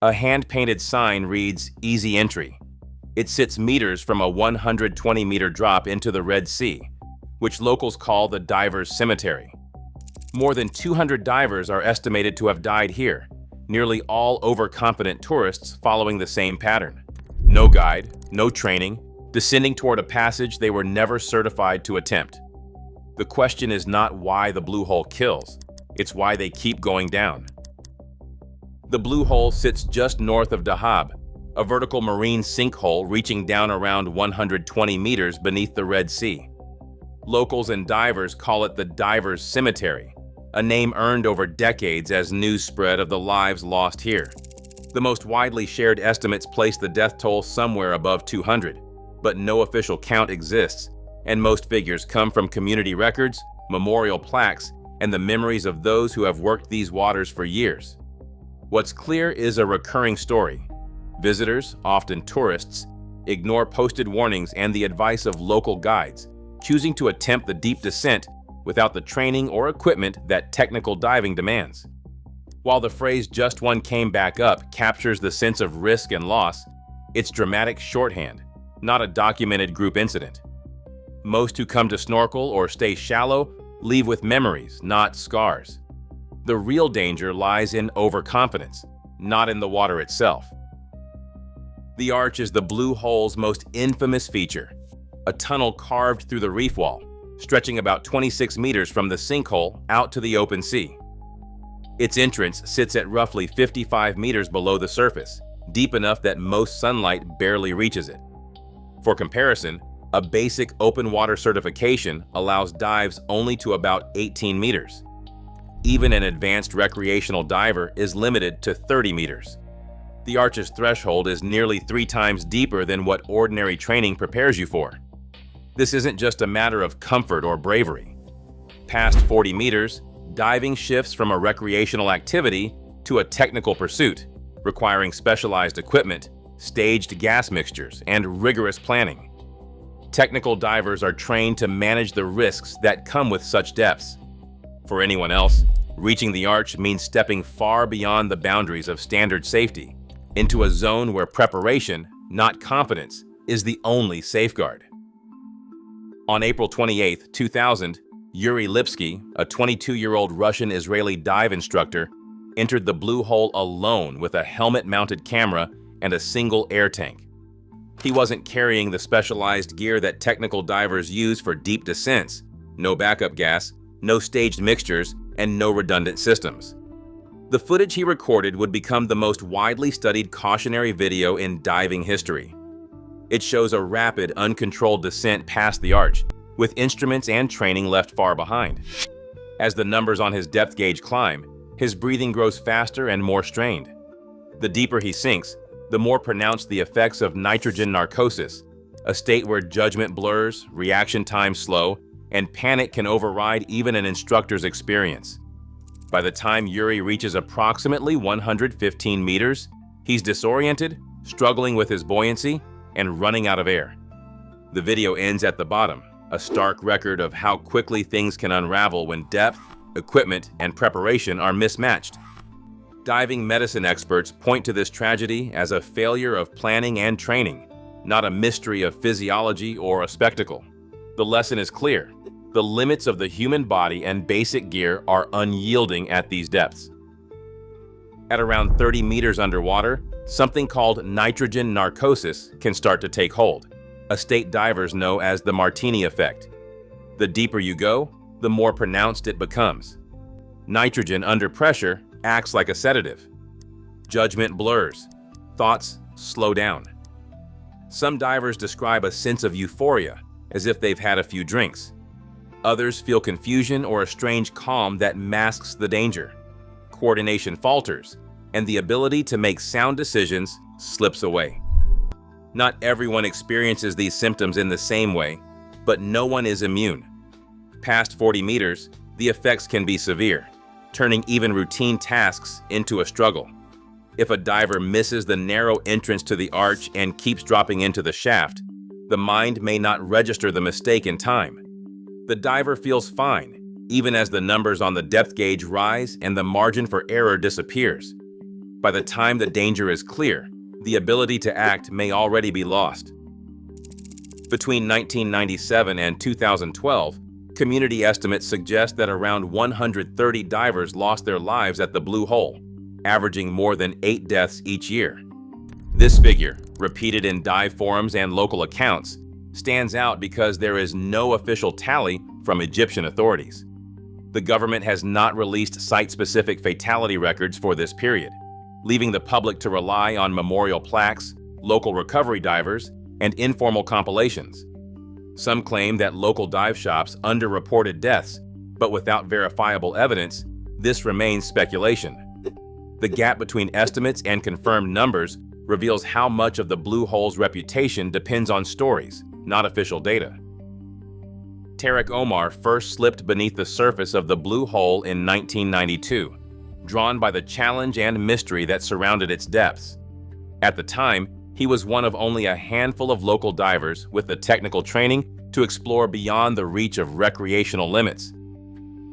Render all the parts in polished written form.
A hand-painted sign reads "Easy Entry." It sits meters from a 120-meter drop into the Red Sea, which locals call the Divers' Cemetery. More than 200 divers are estimated to have died here, nearly all overconfident tourists following the same pattern. No guide, no training, descending toward a passage they were never certified to attempt. The question is not why the blue hole kills, it's why they keep going down. The blue hole sits just north of Dahab, a vertical marine sinkhole reaching down around 120 meters beneath the Red Sea. Locals and divers call it the Divers' Cemetery, a name earned over decades as news spread of the lives lost here. The most widely shared estimates place the death toll somewhere above 200, but no official count exists, and most figures come from community records, memorial plaques, and the memories of those who have worked these waters for years. What's clear is a recurring story. Visitors, often tourists, ignore posted warnings and the advice of local guides, choosing to attempt the deep descent without the training or equipment that technical diving demands. While the phrase "just one came back up" captures the sense of risk and loss, it's dramatic shorthand, not a documented group incident. Most who come to snorkel or stay shallow leave with memories, not scars. The real danger lies in overconfidence, not in the water itself. The arch is the blue hole's most infamous feature, a tunnel carved through the reef wall, stretching about 26 meters from the sinkhole out to the open sea. Its entrance sits at roughly 55 meters below the surface, deep enough that most sunlight barely reaches it. For comparison, a basic open water certification allows dives only to about 18 meters. Even an advanced recreational diver is limited to 30 meters. The arch's threshold is nearly 3 times deeper than what ordinary training prepares you for. This isn't just a matter of comfort or bravery. Past 40 meters, diving shifts from a recreational activity to a technical pursuit, requiring specialized equipment, staged gas mixtures, and rigorous planning. Technical divers are trained to manage the risks that come with such depths. For anyone else, reaching the arch means stepping far beyond the boundaries of standard safety, into a zone where preparation, not confidence, is the only safeguard. On April 28, 2000, Yuri Lipsky, a 22-year-old Russian-Israeli dive instructor, entered the blue hole alone with a helmet-mounted camera and a single air tank. He wasn't carrying the specialized gear that technical divers use for deep descents: no backup gas, no staged mixtures, and no redundant systems. The footage he recorded would become the most widely studied cautionary video in diving history. It shows a rapid, uncontrolled descent past the arch, with instruments and training left far behind. As the numbers on his depth gauge climb, his breathing grows faster and more strained. The deeper he sinks, the more pronounced the effects of nitrogen narcosis, a state where judgment blurs, reaction times slow, and panic can override even an instructor's experience. By the time Yuri reaches approximately 115 meters, he's disoriented, struggling with his buoyancy, and running out of air. The video ends at the bottom, a stark record of how quickly things can unravel when depth, equipment, and preparation are mismatched. Diving medicine experts point to this tragedy as a failure of planning and training, not a mystery of physiology or a spectacle. The lesson is clear: the limits of the human body and basic gear are unyielding at these depths. At around 30 meters underwater, something called nitrogen narcosis can start to take hold, a state divers know as the Martini effect. The deeper you go, the more pronounced it becomes. Nitrogen under pressure acts like a sedative. Judgment blurs. Thoughts slow down. Some divers describe a sense of euphoria, as if they've had a few drinks. Others feel confusion or a strange calm that masks the danger. Coordination falters, and the ability to make sound decisions slips away. Not everyone experiences these symptoms in the same way, but no one is immune. Past 40 meters, the effects can be severe, turning even routine tasks into a struggle. If a diver misses the narrow entrance to the arch and keeps dropping into the shaft, the mind may not register the mistake in time. The diver feels fine, even as the numbers on the depth gauge rise and the margin for error disappears. By the time the danger is clear, the ability to act may already be lost. Between 1997 and 2012, community estimates suggest that around 130 divers lost their lives at the Blue Hole, averaging more than 8 deaths each year. This figure, repeated in dive forums and local accounts, stands out because there is no official tally from Egyptian authorities. The government has not released site-specific fatality records for this period, leaving the public to rely on memorial plaques, local recovery divers, and informal compilations. Some claim that local dive shops underreported deaths, but without verifiable evidence, this remains speculation. The gap between estimates and confirmed numbers reveals how much of the Blue Hole's reputation depends on stories, not official data. Tarek Omar first slipped beneath the surface of the Blue Hole in 1992, drawn by the challenge and mystery that surrounded its depths. At the time, he was one of only a handful of local divers with the technical training to explore beyond the reach of recreational limits.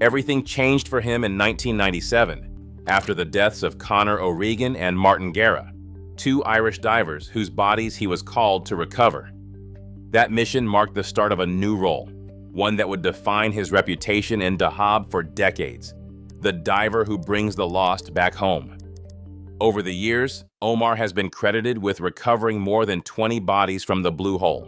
Everything changed for him in 1997, after the deaths of Conor O'Regan and Martin Guerra, 2 Irish divers whose bodies he was called to recover. That mission marked the start of a new role, one that would define his reputation in Dahab for decades: the diver who brings the lost back home. Over the years, Omar has been credited with recovering more than 20 bodies from the Blue Hole.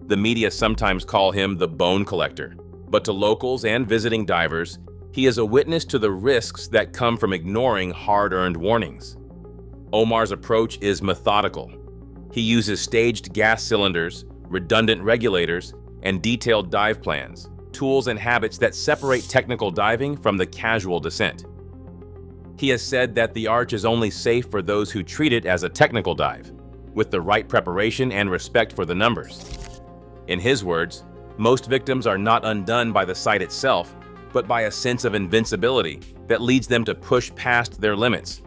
The media sometimes call him the bone collector, but to locals and visiting divers, he is a witness to the risks that come from ignoring hard-earned warnings. Omar's approach is methodical. He uses staged gas cylinders, redundant regulators, and detailed dive plans, tools and habits that separate technical diving from the casual descent. He has said that the arch is only safe for those who treat it as a technical dive, with the right preparation and respect for the numbers. In his words, most victims are not undone by the site itself, but by a sense of invincibility that leads them to push past their limits.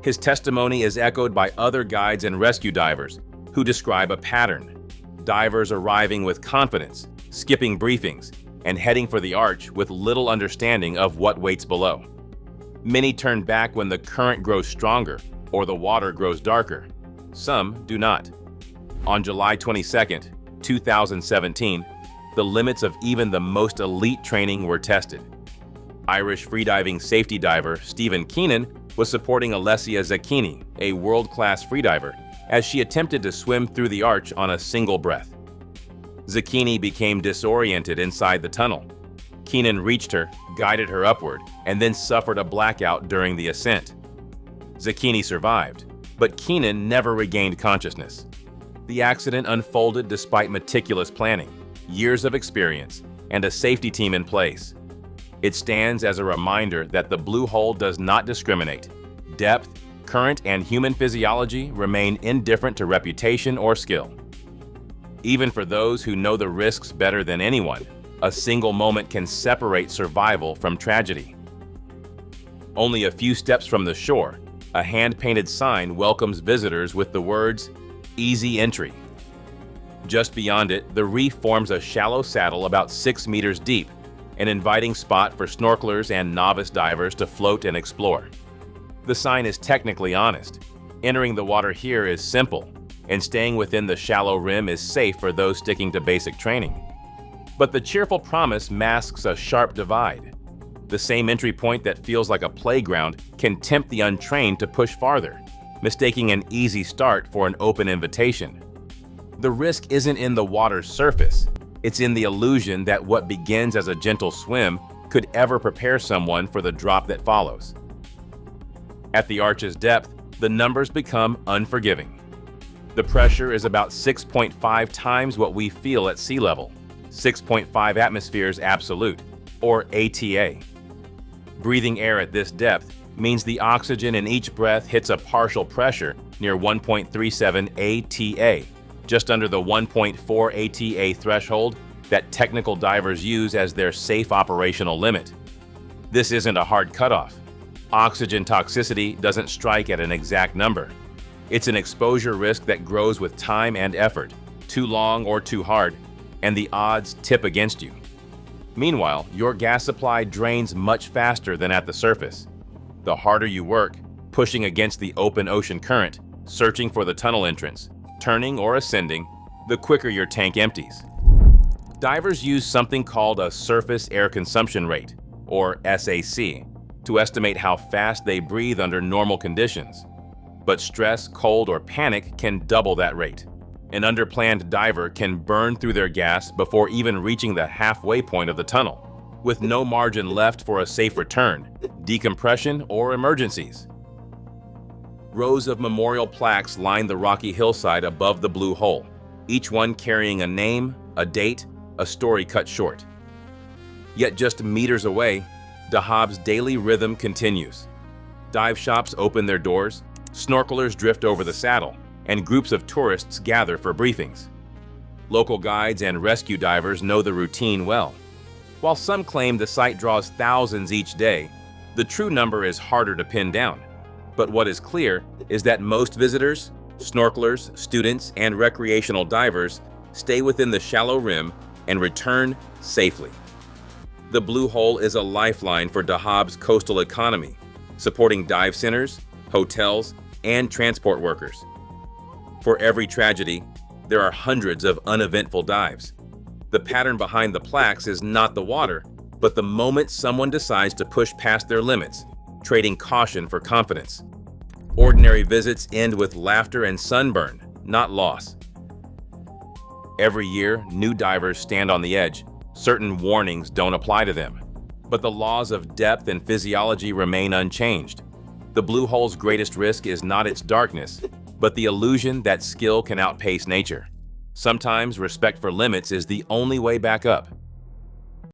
His testimony is echoed by other guides and rescue divers who describe a pattern: divers arriving with confidence, skipping briefings, and heading for the arch with little understanding of what waits below. Many turn back when the current grows stronger or the water grows darker. Some do not. On July 22, 2017, the limits of even the most elite training were tested. Irish freediving safety diver Stephen Keenan was supporting Alessia Zecchini, a world-class freediver, as she attempted to swim through the arch on a single breath. Zecchini became disoriented inside the tunnel. Keenan reached her, guided her upward, and then suffered a blackout during the ascent. Zecchini survived, but Keenan never regained consciousness. The accident unfolded despite meticulous planning, years of experience, and a safety team in place. It stands as a reminder that the Blue Hole does not discriminate. Depth, current, and human physiology remain indifferent to reputation or skill. Even for those who know the risks better than anyone, a single moment can separate survival from tragedy. Only a few steps from the shore, a hand-painted sign welcomes visitors with the words, "Easy entry." Just beyond it, the reef forms a shallow saddle about 6 meters deep, an inviting spot for snorkelers and novice divers to float and explore. The sign is technically honest. Entering the water here is simple, and staying within the shallow rim is safe for those sticking to basic training. But the cheerful promise masks a sharp divide. The same entry point that feels like a playground can tempt the untrained to push farther, mistaking an easy start for an open invitation. The risk isn't in the water's surface. It's in the illusion that what begins as a gentle swim could ever prepare someone for the drop that follows. At the arch's depth, the numbers become unforgiving. The pressure is about 6.5 times what we feel at sea level, 6.5 atmospheres absolute, or ATA. Breathing air at this depth means the oxygen in each breath hits a partial pressure near 1.37 ATA, just under the 1.4 ATA threshold that technical divers use as their safe operational limit. This isn't a hard cutoff. Oxygen toxicity doesn't strike at an exact number. It's an exposure risk that grows with time and effort. Too long or too hard, and the odds tip against you. Meanwhile, your gas supply drains much faster than at the surface. The harder you work, pushing against the open ocean current, searching for the tunnel entrance, turning or ascending, the quicker your tank empties. Divers use something called a surface air consumption rate, or SAC, to estimate how fast they breathe under normal conditions. But stress, cold, or panic can double that rate. An underplanned diver can burn through their gas before even reaching the halfway point of the tunnel, with no margin left for a safe return, decompression, or emergencies. Rows of memorial plaques line the rocky hillside above the blue hole, each one carrying a name, a date, a story cut short. Yet just meters away, Dahab's daily rhythm continues. Dive shops open their doors, snorkelers drift over the saddle, and groups of tourists gather for briefings. Local guides and rescue divers know the routine well. While some claim the site draws thousands each day, the true number is harder to pin down. But what is clear is that most visitors, snorkelers, students, and recreational divers stay within the shallow rim and return safely. The Blue Hole is a lifeline for Dahab's coastal economy, supporting dive centers, hotels, and transport workers. For every tragedy, there are hundreds of uneventful dives. The pattern behind the plaques is not the water, but the moment someone decides to push past their limits, trading caution for confidence. Ordinary visits end with laughter and sunburn, not loss. Every year, new divers stand on the edge. Certain warnings don't apply to them, but the laws of depth and physiology remain unchanged. The Blue Hole's greatest risk is not its darkness, but the illusion that skill can outpace nature. Sometimes respect for limits is the only way back up.